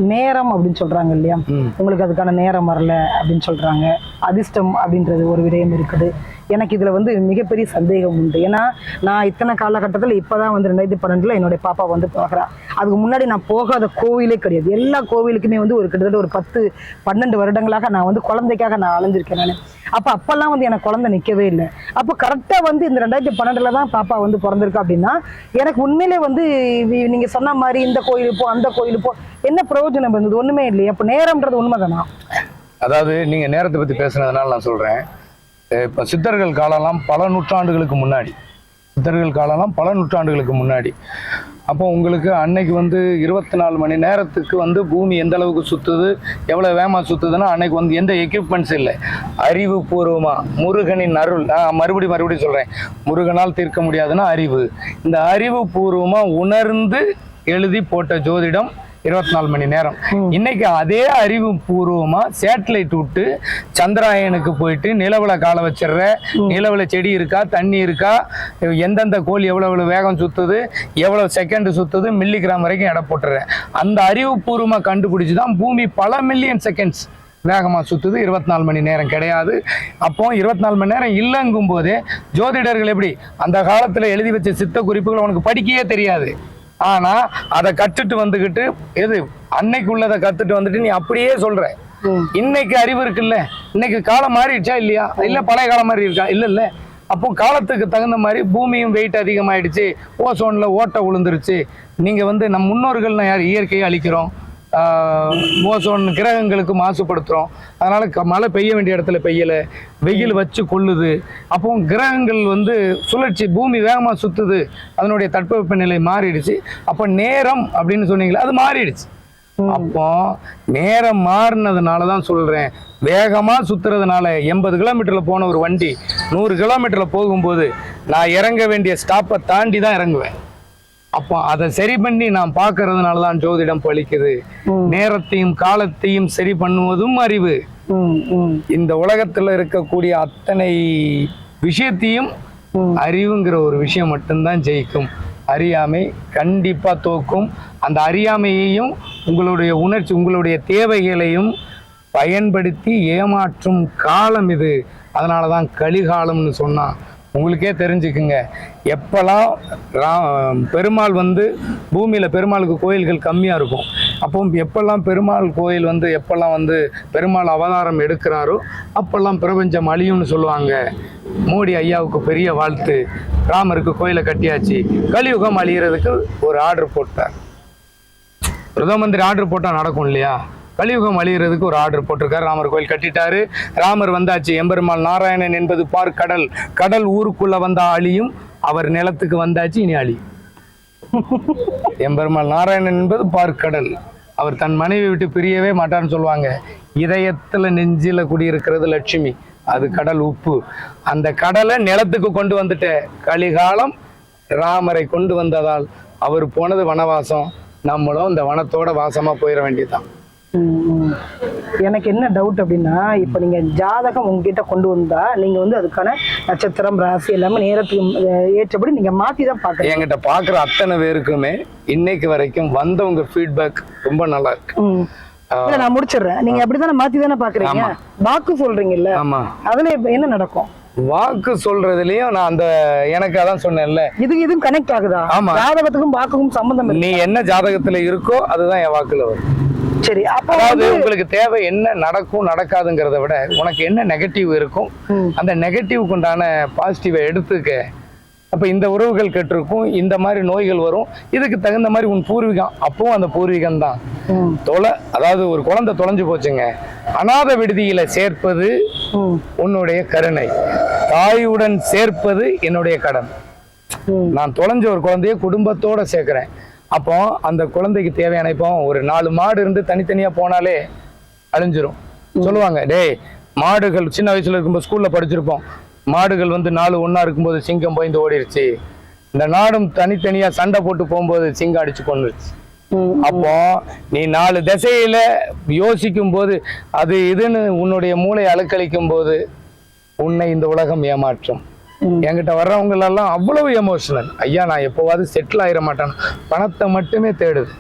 நேரம் அப்படின்னு சொல்றாங்க இல்லையா, உங்களுக்கு அதுக்கான நேரம் வரல அப்படின்னு சொல்றாங்க. அதிர்ஷ்டம் அப்படின்றது ஒரு விடயம் இருக்குது. எனக்கு இதுல வந்து மிகப்பெரிய சந்தேகம் உண்டு. ஏன்னா நான் இத்தனை காலகட்டத்தில் இப்பதான் வந்து 2012 என்னுடைய பாப்பா வந்து போகிறா. அதுக்கு முன்னாடி நான் போகாத கோவிலே கிடையாது. எல்லா கோவிலுக்குமே வந்து ஒரு கிட்டத்தட்ட ஒரு 10-12 வருடங்களாக நான் வந்து குழந்தைக்காக நான் அலைஞ்சிருக்கேன் நான். அப்பெல்லாம் வந்து எனக்கு குழந்தை நிற்கவே இல்லை. அப்போ கரெக்டா வந்து இந்த 2012 தான் பாப்பா வந்து பிறந்திருக்கு அப்படின்னா எனக்கு உண்மையிலே வந்து நீங்க சொன்ன மாதிரி இந்த கோயில் போ அந்த கோயில் போ என்ன பிரயோஜனம் இருந்தது? ஒண்ணுமே இல்லையா? அப்போ நேரம்ன்றது உண்மைதானா? அதாவது நீங்க நேரத்தை பத்தி பேசுனதுனால நான் சொல்றேன். இப்ப சித்தர்கள் காலம்லாம் பல நூற்றாண்டுகளுக்கு முன்னாடி அப்போ உங்களுக்கு அன்னைக்கு வந்து 24 மணி நேரத்துக்கு வந்து பூமி எந்த அளவுக்கு சுத்துது, எவ்வளவு வேகமா சுத்துதுன்னா அன்னைக்கு வந்து எந்த எக்யூப்மெண்ட்ஸ் இல்லை. அறிவுபூர்வமா முருகனின் அருள், மறுபடியும் சொல்றேன், முருகனால் தீர்க்க முடியாதுன்னா அறிவு. இந்த அறிவுபூர்வமா உணர்ந்து எழுதி போட்ட ஜோதிடம் 24 மணி நேரம். இன்னைக்கு அதே அறிவுபூர்வமா சேட்டலைட் விட்டு சந்திராயனுக்கு போயிட்டு நிலவுல காலை வச்சிடுற, நிலவுல செடி இருக்கா, தண்ணி இருக்கா, எந்தெந்த கோள் எவ்வளவு வேகம் சுத்துது, எவ்வளவு செகண்ட் சுத்துது, மில்லிகிராம் வரைக்கும் எடை போட்டுற அந்த அறிவுபூர்வமா கண்டுபிடிச்சுதான் பூமி பல மில்லியன் செகண்ட்ஸ் வேகமா சுத்துது. 24 மணி நேரம் கிடையாது. அப்போ 24 மணி நேரம் இல்லைங்கும் போதே ஜோதிடர்கள் எப்படி அந்த காலத்துல எழுதி வச்ச சித்த குறிப்புகள் உனக்கு படிக்கவே தெரியாது. ஆனா அதை கற்றுட்டு வந்துகிட்டு அன்னைக்கு உள்ளதை கத்துட்டு வந்துட்டு நீ அப்படியே சொல்ற. இன்னைக்கு அறிவு இருக்குல்ல, இன்னைக்கு காலம் மாறிடுச்சா இல்லையா? இல்ல பழைய காலம் மாதிரி இருக்கா? இல்ல. அப்போ காலத்துக்கு தகுந்த மாதிரி பூமியும் வெயிட் அதிகமாயிடுச்சு, ஓசோன்ல ஓட்டை விழுந்துருச்சு. நீங்க வந்து நம் முன்னோர்கள் யார் இயற்கையை அழிக்கிறோம், ஓசோன் கிரகங்களுக்கு மாசுபடுத்துறோம். அதனால மழை பெய்ய வேண்டிய இடத்துல பெய்யல, வெயில் வச்சு கொள்ளுது. அப்போ கிரகங்கள் வந்து சுழற்சி, பூமி வேகமா சுத்துது, அதனுடைய தட்பவெப்பநிலை மாறிடுச்சு. அப்போ நேரம் அப்படின்னு சொன்னீங்களா, அது மாறிடுச்சு. அப்போ நேரம் மாறினதுனாலதான் சொல்றேன், வேகமா சுத்துறதுனால 80 கிலோமீட்டர்ல போன ஒரு வண்டி 100 கிலோமீட்டர்ல போகும்போது நான் இறங்க வேண்டிய ஸ்டாப்பை தாண்டி தான் இறங்குவேன். அப்போ அதை சரி பண்ணி நான் பார்க்கறதுனாலதான் ஜோதிடம் பழிக்குது. நேரத்தையும் காலத்தையும் சரி பண்ணுவதும் அறிவு. இந்த உலகத்துல இருக்கக்கூடிய அத்தனை விஷயத்தையும் அறிவுங்கிற ஒரு விஷயம் மட்டும்தான் ஜெயிக்கும். அறியாமை கண்டிப்பா தோக்கும். அந்த அறியாமையையும் உங்களுடைய உணர்ச்சி, உங்களுடைய தேவைகளையும் பயன்படுத்தி ஏமாற்றும் காலம் இது. அதனாலதான் கலிகாலம்னு சொன்னா உங்களுக்கே தெரிஞ்சுக்குங்க. எப்பெல்லாம் பெருமாள் வந்து பூமியில பெருமாளுக்கு கோயில்கள் கம்மியா இருக்கும், அப்போ எப்பெல்லாம் பெருமாள் கோயில் வந்து எப்பெல்லாம் வந்து பெருமாள் அவதாரம் எடுக்கிறாரோ அப்பெல்லாம் பிரபஞ்சம் அழியும்னு சொல்லுவாங்க. மோடி ஐயாவுக்கு பெரிய வாழ்த்து. ராமருக்கு கோயிலை கட்டியாச்சு, கலியுகம் அழிகிறதுக்கு ஒரு ஆர்டர் போட்டார். பிரதம மந்திரி ஆர்டர் போட்டா நடக்கும் இல்லையா? கலியுகம் அழிகிறதுக்கு ஒரு ஆர்டர் போட்டிருக்காரு. ராமர் கோயில் கட்டிட்டாரு, ராமர் வந்தாச்சு. எம்பெருமாள் நாராயணன் என்பது பார் கடல், கடல் ஊருக்குள்ள வந்தா அழியும், அவர் நிலத்துக்கு வந்தாச்சு, இனி அழியும். எம்பெருமாள் நாராயணன் என்பது பார் கடல், அவர் தன் மனைவி விட்டு பிரியவே மாட்டார்னு சொல்லுவாங்க. இதயத்துல நெஞ்சில குடியிருக்கிறது லட்சுமி, அது கடல் உப்பு. அந்த கடலை நிலத்துக்கு கொண்டு வந்துட்ட கலிகாலம் ராமரை கொண்டு வந்ததால் அவர் போனது வனவாசம், நம்மளும் இந்த வனத்தோட வாசமா போயிட வேண்டியதுதான். எனக்கு என்ன டவுட் அப்படின்னா, இப்ப நீங்க ஜாதகம் உங்ககிட்ட கொண்டு வந்தா நீங்க வந்து அதுக்கான நட்சத்திரம் ராசி எல்லாமே நேரத்துக்கு ஏற்றபடி நீங்க மாத்தி தான் பாக்குறீங்க. என்கிட்ட பாக்குற அத்தனை பேருக்குமே இன்னைக்கு வரைக்கும் வந்தவங்க ஃபீட்பேக் ரொம்ப நல்லா இருக்கு. நான் முடிச்சிடுறேன். நீங்க அப்படித்தானே மாத்தி தானே பாக்குறீங்க. வாக்கு சொல்றீங்கல்ல, அதுல என்ன நடக்கும்? வாக்கு சொல்றதுலயும் நான் அந்த எனக்கு அதான் சொன்னேன்ல, இதுவும் கனெக்ட் ஆகுதா? ஆமா, ஜாதகத்துக்கும் வாக்குக்கும் சம்பந்தம். நீ என்ன ஜாதகத்துல இருக்கோ அதுதான் என் வாக்குல வரும். சரி, அதாவது உங்களுக்கு தேவை என்ன நடக்கும் நடக்காதுங்கிறத விட உனக்கு என்ன நெகட்டிவ் இருக்கும், அந்த நெகட்டிவ்க்கு உண்டான பாசிட்டிவை எடுத்துக்க. அப்ப இந்த உறவுகள் கெட்டிருக்கும், இந்த மாதிரி நோய்கள் வரும், இதுக்கு தகுந்த மாதிரி உன் பூர்வீகம், அப்பவும் அந்த பூர்வீகம் தான் அதாவது ஒரு குழந்தை தொலைஞ்சு போச்சுங்க, அநாத விடுதியில சேர்ப்பது உன்னுடைய கருணை, தாயுடன் சேர்ப்பது என்னுடைய கடன். நான் தொலைஞ்ச ஒரு குழந்தைய குடும்பத்தோட சேர்க்கிறேன். அப்போ அந்த குழந்தைக்கு தேவையான, இப்போ ஒரு 4 மாடு இருந்து தனித்தனியா போனாலே அழிஞ்சிரும் சொல்லுவாங்க. டேய், மாடுகள் சின்ன வயசுல இருக்கும்போது ஸ்கூல்ல படிச்சிருப்போம், மாடுகள் வந்து 4 ஒன்னா இருக்கும்போது சிங்கம் பயந்து ஓடிடுச்சு, இந்த நாடும் தனித்தனியா சண்டை போட்டு போகும்போது சிங்கம் அடிச்சு கொண்டுருச்சு. அப்போ நீ 4 திசையில யோசிக்கும் போது அது இதுன்னு உன்னுடைய மூளை அலக்களிக்கும் போது உன்னை இந்த உலகம் ஏமாற்றும். என்கிட்ட வர்றவங்க எல்லாம் அவ்வளவு எமோஷனல். ஐயா, நான் எப்போவாது செட்டில் ஆயிட மாட்டேன், பணத்தை மட்டுமே தேடுது.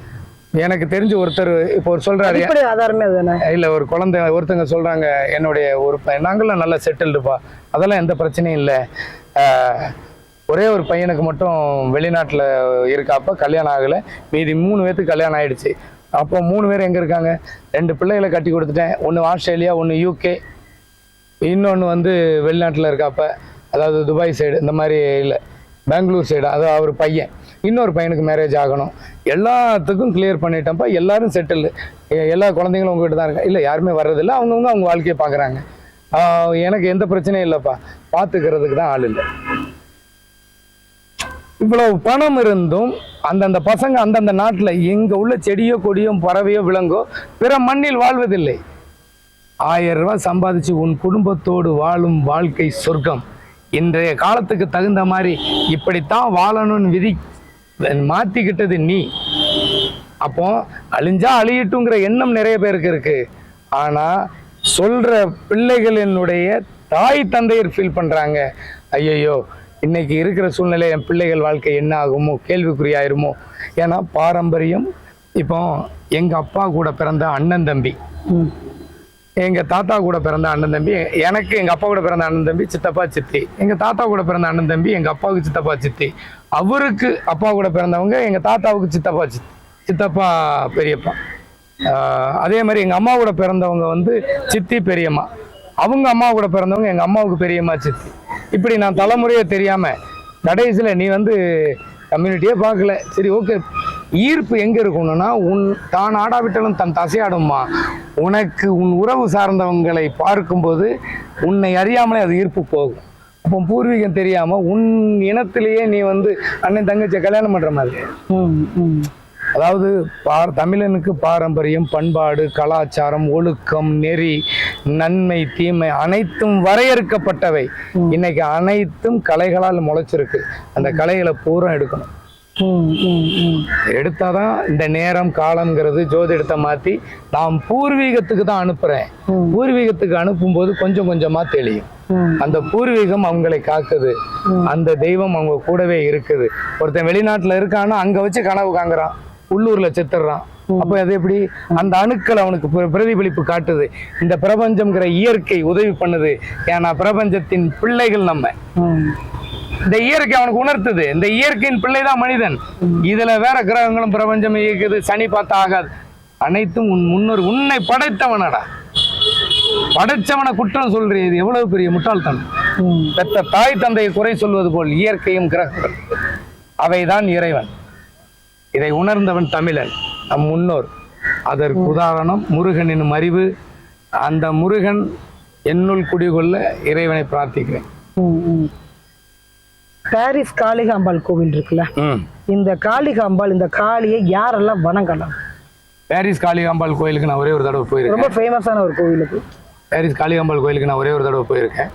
எனக்கு தெரிஞ்ச ஒருத்தர் இப்போ சொல்றாரு, அடிப்படை ஆதாரமே அதுதானே. இல்ல ஒரு குழந்தை ஒருத்தங்க சொல்றாங்க, என்னுடைய ஒரு நாங்களாம் நல்லா செட்டில்டுப்பா, அதெல்லாம் எந்த பிரச்சனையும் இல்லை, ஒரே ஒரு பையனுக்கு மட்டும் வெளிநாட்டில் இருக்காப்ப கல்யாணம் ஆகலை, மீதி 3 பேருக்கு கல்யாணம் ஆயிடுச்சு. அப்போ 3 பேர் எங்கே இருக்காங்க? 2 பிள்ளைகளை கட்டி கொடுத்துட்டேன், ஒன்று ஆஸ்திரேலியா, ஒன்று UK, இன்னொன்று வந்து வெளிநாட்டில் இருக்காப்ப, அதாவது துபாய் சைடு, இந்த மாதிரி இல்லை பெங்களூர் சைடு, அது அவர் பையன். இன்னொரு பையனுக்கு மேரேஜ் ஆகணும், எல்லாத்துக்கும் கிளியர் பண்ணிட்டேன்ப்பா, எல்லாரும் செட்டில், எல்லா குழந்தைங்களும் உங்ககிட்ட தான் இருக்கா? இல்லை, யாருமே வர்றதில்லை, அவங்கவுங்க அவங்க வாழ்க்கையை பார்க்குறாங்க, எனக்கு எந்த பிரச்சனையும் இல்லைப்பா, பார்த்துக்கிறதுக்கு தான் ஆள் இல்லை. இவ்வளவு பணம் இருந்தும் அந்தந்த பசங்க அந்தந்த நாட்டில் எங்க உள்ள செடியோ கொடியோ பறவையோ விலங்கோ பிற மண்ணில் வாழ்வதில்லை. 1000 ரூபாய் சம்பாதிச்சு உன் குடும்பத்தோடு வாழும் வாழ்க்கை சொர்க்கம். இன்றைய காலத்துக்கு தகுந்த மாதிரி இப்படித்தான் வாழணும்னு விதி மாத்திக்கிட்டது நீ. அப்போ அழிஞ்சா அழியட்டுங்கிற எண்ணம் நிறைய பேருக்கு இருக்கு. ஆனா சொல்ற பிள்ளைகளினுடைய தாய் தந்தையர் ஃபீல் பண்றாங்க, ஐயோ இன்னைக்கு இருக்கிற சூழ்நிலை என் பிள்ளைகள் வாழ்க்கை என்ன ஆகுமோ, கேள்விக்குறியாயிருமோ. ஏன்னா பாரம்பரியம். இப்போ எங்க அப்பா கூட பிறந்த அண்ணன் தம்பி, எங்க தாத்தா கூட பிறந்த அண்ணன் தம்பி, எனக்கு எங்க அப்பா கூட பிறந்த அண்ணன் தம்பி சித்தப்பா சித்தி, எங்க தாத்தா கூட பிறந்த அண்ணன் தம்பி எங்க அப்பாவுக்கு சித்தப்பா சித்தி, அவருக்கு அப்பா கூட பிறந்தவங்க எங்க தாத்தாவுக்கு சித்தப்பா சித்தப்பா பெரியப்பா. அதே மாதிரி எங்க அம்மா கூட பிறந்தவங்க வந்து சித்தி பெரியம்மா, அவங்க அம்மா கூட பிறந்தவங்க எங்க அம்மாவுக்கு பெரியம்மா சித்தி. இப்படி நான் தலைமுறையே தெரியாம கடைசியில் நீ வந்து கம்யூனிட்டியே பார்க்கல, சரி ஓகே. ஈர்ப்பு எங்க இருக்கணும்னா, தான் ஆடாவிட்டாலும் தன் தசையாடுமா. உனக்கு உன் உறவு சார்ந்தவங்களை பார்க்கும்போது உன்னை அறியாமலே அது ஈர்ப்பு போகும். அப்போ பூர்வீகம் தெரியாம உன் இனத்திலேயே நீ வந்து அண்ணன் தங்கச்சியை கல்யாணம் பண்ற மாதிரி. அதாவது தமிழனுக்கு பாரம்பரியம், பண்பாடு, கலாச்சாரம், ஒழுக்கம், நெறி, நன்மை, தீமை அனைத்தும் வரையறுக்கப்பட்டவை. இன்னைக்கு அனைத்தும் கலைகளால் முளைச்சிருக்கு. அந்த கலைகளை பூரா எடுக்கணும். எடுத்தாதான் இந்த நேரம் காலம்ங்கிறது ஜோதிடத்தை மாத்தி நாம் பூர்வீகத்துக்கு தான் அனுப்புறேன். பூர்வீகத்துக்கு அனுப்பும் போது கொஞ்சம் கொஞ்சமா தெளியும். அந்த பூர்வீகம் அவங்களை காக்குது, அந்த தெய்வம் அவங்க கூடவே இருக்குது. ஒருத்தன் வெளிநாட்டுல இருக்கான்னா அங்க வச்சு கனவு காங்குறான், உள்ளூர்ல செத்துறான். அப்ப அது எப்படி? அந்த அணுக்கள் அவனுக்கு பிரதிபலிப்பு காட்டுது. இந்த பிரபஞ்சம்ங்கிற இயற்கை உதவி பண்ணுது. ஏன்னா பிரபஞ்சத்தின் பிள்ளைகள் நம்ம. இந்த இயற்கை அவனுக்கு உணர்த்துது. இந்த இயற்கையின் பிள்ளைதான் மனிதன். இதுல வேற கிரகங்களும் பிரபஞ்சம் இயக்குது. சனி பார்த்தா ஆகாது. அனைத்தும் உன் முன்னோர், உன்னை படைத்தவனடா. படைச்சவனை குற்றம் சொல்றீ, இது எவ்வளவு பெரிய முட்டாள்தனம். பெத்த தாய் தந்தையை குறை சொல்வது போல் இயற்கையும் கிரகங்கள் அவைதான் இறைவன். இதை உணர்ந்தவன் தமிழன், நம் முன்னோர். அதற்கு உதாரணம் முருகன் என்னும் அறிவு. அந்த முருகன் என்னுள் குடிகொள்ள இறைவனை பிரார்த்திக்கிறேன். பாரிஸ் காளிகாம்பாள் கோவில் இருக்குல்ல, இந்த காளிகாம்பாள், இந்த காளியை யாரெல்லாம் வணங்கலாம்? பாரிஸ் காளிகாம்பாள் கோயிலுக்கு நான் ஒரே ஒரு தடவை போயிருக்கேன். ரொம்ப ஃபேமஸான ஒரு கோயிலுக்கு. பாரிஸ் காளிகாம்பாள் கோயிலுக்கு நான் ஒரே ஒரு தடவை போயிருக்கேன்.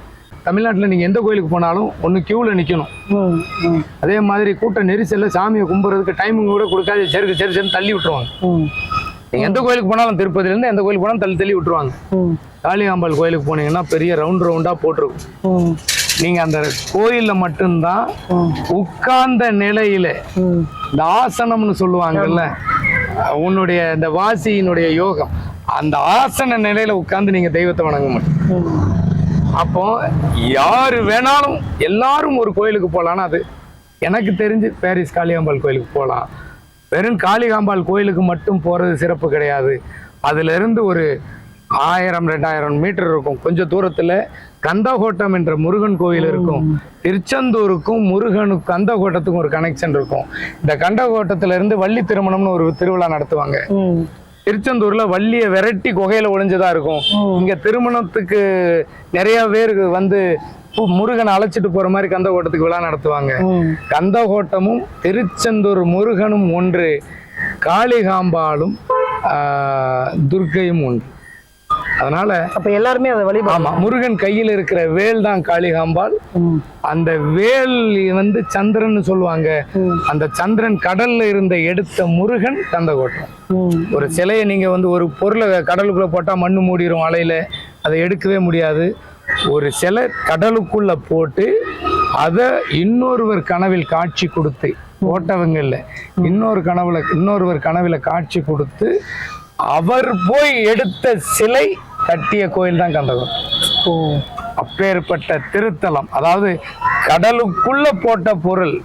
தமிழ்நாட்டில் நீங்கள் எந்த கோயிலுக்கு போனாலும் ஒன்று க்யூவில் நிற்கணும். அதே மாதிரி கூட்ட நெரிசலில் சாமியை கும்பிட்றதுக்கு டைமிங் கூட கொடுக்காது. சரி தள்ளி விட்டுருவாங்க. நீங்கள் எந்த கோயிலுக்கு போனாலும், திருப்பதியிலேருந்து எந்த கோயிலுக்கு போனாலும் தள்ளி விட்டுருவாங்க. காளிகாம்பாள் கோயிலுக்கு போனீங்கன்னா பெரிய ரவுண்டாக போட்டிருக்கும். நீங்கள் அந்த கோயிலில் மட்டும்தான் உட்கார்ந்த நிலையில், இந்த ஆசனம்னு சொல்லுவாங்கல்ல, உன்னுடைய இந்த வாசியினுடைய யோகம், அந்த ஆசன நிலையில் உட்கார்ந்து நீங்கள் தெய்வத்தை வணங்க மாட்டோம். அப்போ யாரு வேணாலும் எல்லாரும் ஒரு கோயிலுக்கு போகலான்னா அது எனக்கு தெரிஞ்சு பாரிஸ் காளிகாம்பாள் கோயிலுக்கு போகலாம். வெறும் காளிகாம்பாள் கோயிலுக்கு மட்டும் போறது சிறப்பு கிடையாது. அதுல இருந்து ஒரு 1000-2000 மீட்டர் இருக்கும். கொஞ்சம் தூரத்துல கந்தகோட்டம் என்ற முருகன் கோயில் இருக்கும். திருச்செந்தூருக்கும் முருகனுக்கும் கந்தகோட்டத்துக்கும் ஒரு கனெக்ஷன் இருக்கும். இந்த கந்தகோட்டத்துல இருந்து வள்ளி திருமணம்னு ஒரு திருவிழா நடத்துவாங்க. திருச்செந்தூர்ல வள்ளிய விரட்டி குகையில ஒளிஞ்சுதான் இருக்கும். இங்க திருமணத்துக்கு நிறைய பேர் வந்து முருகனை அழைச்சிட்டு போற மாதிரி கந்தகோட்டத்துக்கு விழா நடத்துவாங்க. கந்தகோட்டமும் திருச்செந்தூர் முருகனும் ஒன்று, காளிகாம்பாளும் துர்க்கையும் ஒன்று. அதனால அப்ப எல்லாருமே அதை வழிபாடு. ஆமா, முருகன் கையில் இருக்கிற வேல் தான் காளிகாம்பாள். அந்த வேல் வந்து சந்திரன் சொல்லுவாங்க. அந்த சந்திரன் கடல்ல இருந்த எடுத்த முருகன் கந்தகோட்டம். ஒரு சிலையை நீங்க வந்து ஒரு பொருளை கடலுக்குள்ள போட்டா மண்ணு மூடிடும் அலையில, அதை எடுக்கவே முடியாது. ஒரு சிலை கடலுக்குள்ள போட்டு அதை இன்னொருவர் கனவில் காட்சி கொடுத்து போட்டவங்க இல்லை, இன்னொருவர் கனவுல காட்சி கொடுத்து அவர் போய் எடுத்த சிலை கட்டிய கோயில் தான் கந்தகோட்டம். அப்பேற்பட்ட திருத்தலம். அதாவது கடலுக்குள்ள போட்ட பொருள்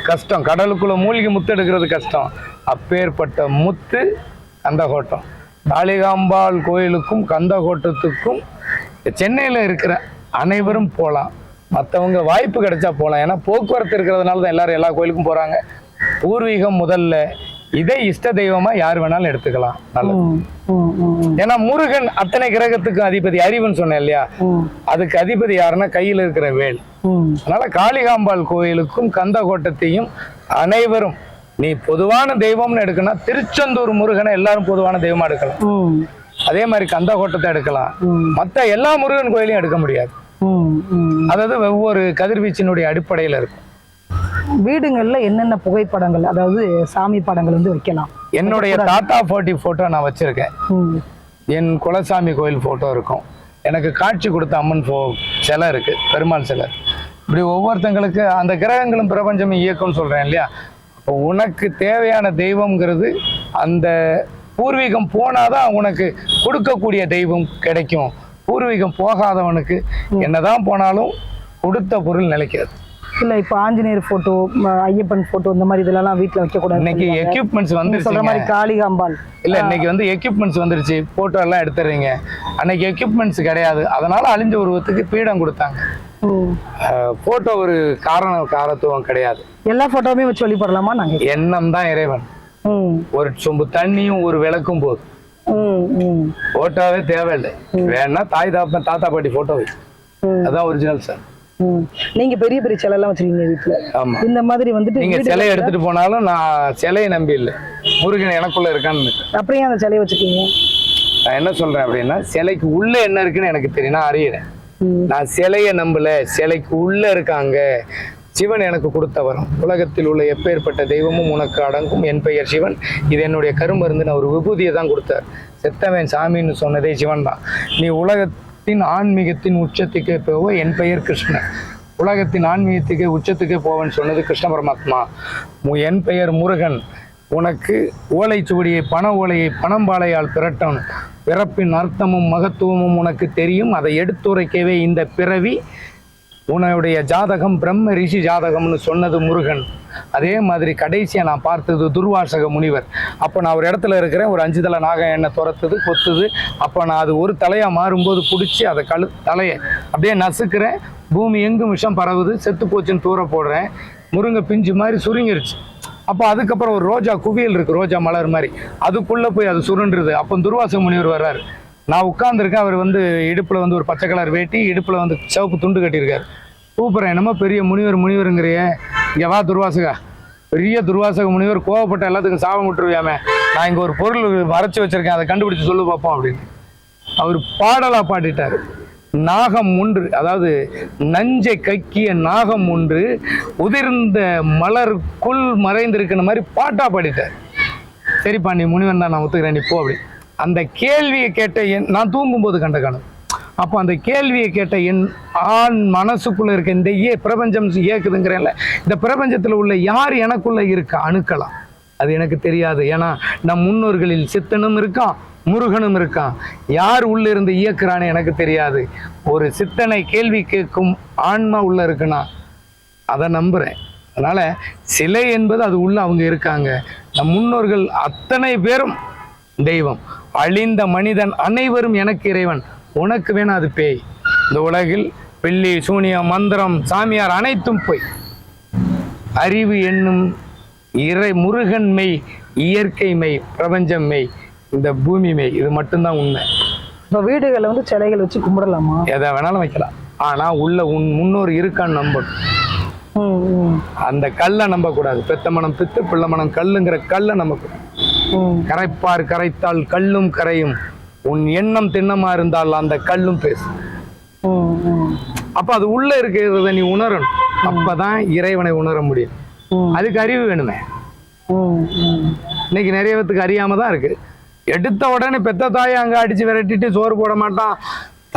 கஷ்டம், கடலுக்குள்ள மூழ்கி முத்து எடுக்கிறது கஷ்டம். அப்பேற்பட்ட முத்து கந்தகோட்டம். காளிகாம்பாள் கோயிலுக்கும் கந்தகோட்டத்துக்கும் சென்னையில் இருக்கிற அனைவரும் போகலாம். மற்றவங்க வாய்ப்பு கிடைச்சா போகலாம். ஏன்னா போக்குவரத்து இருக்கிறதுனால தான் எல்லாரும் எல்லா கோயிலுக்கும் போகிறாங்க. பூர்வீகம் முதல்ல, இதை இஷ்ட தெய்வமா யார் வேணாலும் எடுத்துக்கலாம். நல்லது. ஏன்னா முருகன் அத்தனை கிரகத்துக்கும் அதிபதி. அறிவுன்னு சொன்னேன் இல்லையா, அதுக்கு அதிபதி யாருன்னா கையில் இருக்கிற வேல். அதனால காளிகாம்பாள் கோயிலுக்கும் கந்தகோட்டத்தையும் அனைவரும், நீ பொதுவான தெய்வம்னு எடுக்கணும், திருச்செந்தூர் முருகனை எல்லாரும் பொதுவான தெய்வமா எடுக்கலாம். அதே மாதிரி கந்தகோட்டத்தை எடுக்கலாம். மற்ற எல்லா முருகன் கோயிலையும் எடுக்க முடியாது. அதாவது ஒவ்வொரு கதிர்வீச்சினுடைய அடிப்படையில் இருக்கும். வீடுகள்ல என்னென்ன புகைப்படங்கள், அதாவது சாமி படங்கள் வந்து வைக்கலாம்? என்னுடைய தாத்தா பாட்டி போட்டோ நான் வச்சிருக்கேன். என் குலசாமி கோயில் போட்டோ இருக்கும். எனக்கு காட்சி கொடுத்த அம்மன் சிலை இருக்கு, பெருமாள் சிலை. இப்படி ஒவ்வொருத்தங்களுக்கு அந்த கிரகங்களும் பிரபஞ்சமும் இயக்கம்னு சொல்றேன் இல்லையா. இப்போ உனக்கு தேவையான தெய்வம்ங்கிறது அந்த பூர்வீகம் போனாதான் உனக்கு கொடுக்கக்கூடிய தெய்வம் கிடைக்கும். பூர்வீகம் போகாதவனுக்கு என்னதான் போனாலும் கொடுத்த பொருள் நிலைக்காது. இல்ல இப்ப ஆஞ்சநேயர் போட்டோ, ஐயப்பன் போட்டோ, இந்த மாதிரி இதெல்லாம் வீட்டுல வைக்க கூடாது. இன்னைக்கு எக்யூப்மெண்ட்ஸ் வந்துருச்சு. சொல்ற மாதிரி காளிகாம்பாள் இல்ல, இன்னைக்கு வந்து எக்யூப்மெண்ட்ஸ் வந்துருச்சு. போட்டோ எல்லாம் எடுத்துறீங்க. அன்னைக்கு எக்யூப்மெண்ட்ஸ் கிடையாது. அதனால அழிஞ்ச உருவத்துக்கு பீடம் கொடுத்தாங்க. போட்டோ ஒரு காரத்துவம் கிடையாது. எல்லா போட்டோவுமே வச்சு வழிபடலாமா? நாங்க எண்ணம் தான் இறைவன். ஒரு சொம்பு தண்ணியும் ஒரு விளக்கும் போதும். போட்டோவே தேவையில்லை. வேணா தாத்தா பாட்டி போட்டோ வை, அதான் ஒரிஜினல் சார். நீங்க பெரிய பெரிய சிலை எல்லாம் வச்சிருக்கீங்க வீட்டுல. ஆமா, இந்த மாதிரி வந்துட்டு நீங்க சிலையை எடுத்துட்டு போனாலும் நான் சிலையை நம்பி இல்லை, முருகன் எனக்குள்ள இருக்கான்னு. அப்படியே அந்த சிலையை வச்சுக்கீங்க. நான் என்ன சொல்றேன் அப்படின்னா, சிலைக்கு உள்ள என்ன இருக்குன்னு எனக்கு தெரியும், நான் அறியறேன். நான் சிலையை நம்பல, சிலைக்கு உள்ள இருக்காங்க. சிவன் எனக்கு கொடுத்த வரம். உலகத்தில் உள்ள எப்பேற்பட்ட தெய்வமும் உனக்கு அடங்கும், என் பெயர் சிவன், இது என்னுடைய கருமருந்து. நான் ஒரு விபூதியை தான் கொடுத்தார். செத்தவன் சாமின்னு சொன்னதே சிவன் தான். நீ உலகத்தின் ஆன்மீகத்தின் உச்சத்துக்கே போவ, என் பெயர் கிருஷ்ணன். உலகத்தின் ஆன்மீகத்துக்கே உச்சத்துக்கே போவன்னு சொன்னது கிருஷ்ண பரமாத்மா. என் பெயர் முருகன். உனக்கு ஓலைச்சுவடியை, பண ஓலையை பணம்பாளையால் பிரட்டன். பிறப்பின் அர்த்தமும் மகத்துவமும் உனக்கு தெரியும், அதை எடுத்துரைக்கவே இந்த பிறவி. உன்னுடைய ஜாதகம் பிரம்ம ரிஷி ஜாதகம்னு சொன்னது முருகன். அதே மாதிரி கடைசியாக நான் பார்த்தது துர்வாசக முனிவர். அப்போ நான் ஒரு இடத்துல இருக்கிறேன், ஒரு 5 தலை நாகம் என்னை துரத்துது, கொத்துது. அப்போ நான் அது ஒரு தலையாக மாறும்போது பிடிச்சி அதை தலையை அப்படியே நசுக்கிறேன். பூமி எங்கும் விஷம் பரவுது, செத்து போச்சுன்னு தூர போடுறேன். முருங்கை பிஞ்சு மாதிரி சுருங்கிருச்சு. அப்போ அதுக்கப்புறம் ஒரு ரோஜா குவியல் இருக்குது, ரோஜா மலர் மாதிரி, அதுக்குள்ளே போய் அது சுருண்டுருது. அப்போ துர்வாசக முனிவர் வர்றாரு. நான் உட்கார்ந்துருக்கேன். அவர் வந்து இடுப்பில் வந்து ஒரு பச்சை கலர் வேட்டி, இடுப்பில் வந்து சிவப்பு துண்டு கட்டியிருக்காரு. கூப்பிட்றேன், என்னமோ பெரிய முனிவருங்கிறிய, இங்கே வா துர்வாசகா. பெரிய துர்வாசக முனிவர், கோவப்பட்ட எல்லாத்துக்கும் சாபம் விட்டுருவியாமே, நான் இங்கே ஒரு பொருள் மறைச்சி வச்சிருக்கேன், அதை கண்டுபிடிச்சு சொல்லு பார்ப்போம் அப்படின்னு அவர் பாடலாக பாடிட்டார். நாகம் ஒன்று, அதாவது நஞ்சை கக்கிய நாகம் ஒன்று உதிர்ந்த மலருக்குள் மறைந்திருக்கிற மாதிரி பாட்டா பாடிட்டார். சரிப்பா, நீ முனிவன் தான், நான் ஒத்துக்கிறேன், நீ போ அப்படி. அந்த கேள்வியை கேட்ட நான் தூங்கும்போது கண்ட கனவு. அப்போ அந்த கேள்வியை கேட்ட என் ஆண் மனசுக்குள்ள இருக்க இந்த பிரபஞ்சம் இயக்குதுங்கிறேன்ல, இந்த பிரபஞ்சத்தில் உள்ள யார் எனக்குள்ள இருக்கா அணுக்கலாம், அது எனக்கு தெரியாது. ஏன்னா நம் முன்னோர்களில் சித்தனும் இருக்கான், முருகனும் இருக்கான். யார் உள்ள இருந்து இயக்குறான்னு எனக்கு தெரியாது. ஒரு சித்தனை கேள்வி கேட்கும் ஆன்மா உள்ள இருக்குன்னா அதை நம்புறேன். அதனால சிலை என்பது அது உள்ள அவங்க இருக்காங்க. நம் முன்னோர்கள் அத்தனை பேரும் தெய்வம். அழிந்த மனிதன் அனைவரும் எனக்கு இறைவன். உனக்கு வேணா அது பேய். இந்த உலகில் வெள்ளி சூனியம் மந்திரம் சாமியார் அனைத்தும் போய் அறிவு என்னும் முருகன் மெய், இயற்கை மெய், பிரபஞ்சம் மெய், இந்த பூமி மெய். இது மட்டும்தான் உண்மை. இப்போ வீடுகளில் வந்து சிலைகள் வச்சு கும்பிடலாமா? எதை வேணாலும் வைக்கலாம். ஆனா உள்ள உன் முன்னோர் இருக்கான்னு நம்பணும். அந்த கல்லை நம்பக்கூடாது. பெத்த மனம் பித்து, பிள்ளை மனம் கல்லுங்கிற கல்லை நம்பக்கூடாது. கரைப்பார் கரைத்தால் கல்லும் கரையும், உன் எண்ணம் திண்ணமா இருந்தால் அந்த கல்லும் பேசு. அப்ப அது உள்ள இருக்கிறத நீ உணரணும். அப்பதான் இறைவனை உணர முடியும். அதுக்கு அறிவு வேணுமே. இன்னைக்கு நிறைய பேத்துக்கு அறியாம தான் இருக்கு. எடுத்த உடனே பெத்த தாயை அங்க அடிச்சு விரட்டிட்டு சோறு போட மாட்டான்.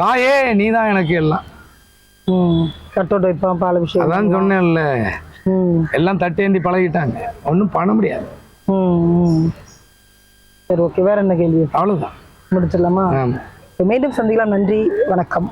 தாயே நீதான் எனக்கு எல்லாம் கட்டோட வைப்பான், பால விஷயம். அதான் சொன்னேன்ல, ம் எல்லாம் தட்டேந்தி பழகிட்டாங்க, ஒன்றும் பண்ண முடியாது. ம் ம். சரி, ஓகே. வேற என்ன கேள்வி? அவ்வளவுதான், முடிச்சிடலாமா? ஆமா. மீண்டும் சந்திக்கலாம். நன்றி, வணக்கம்.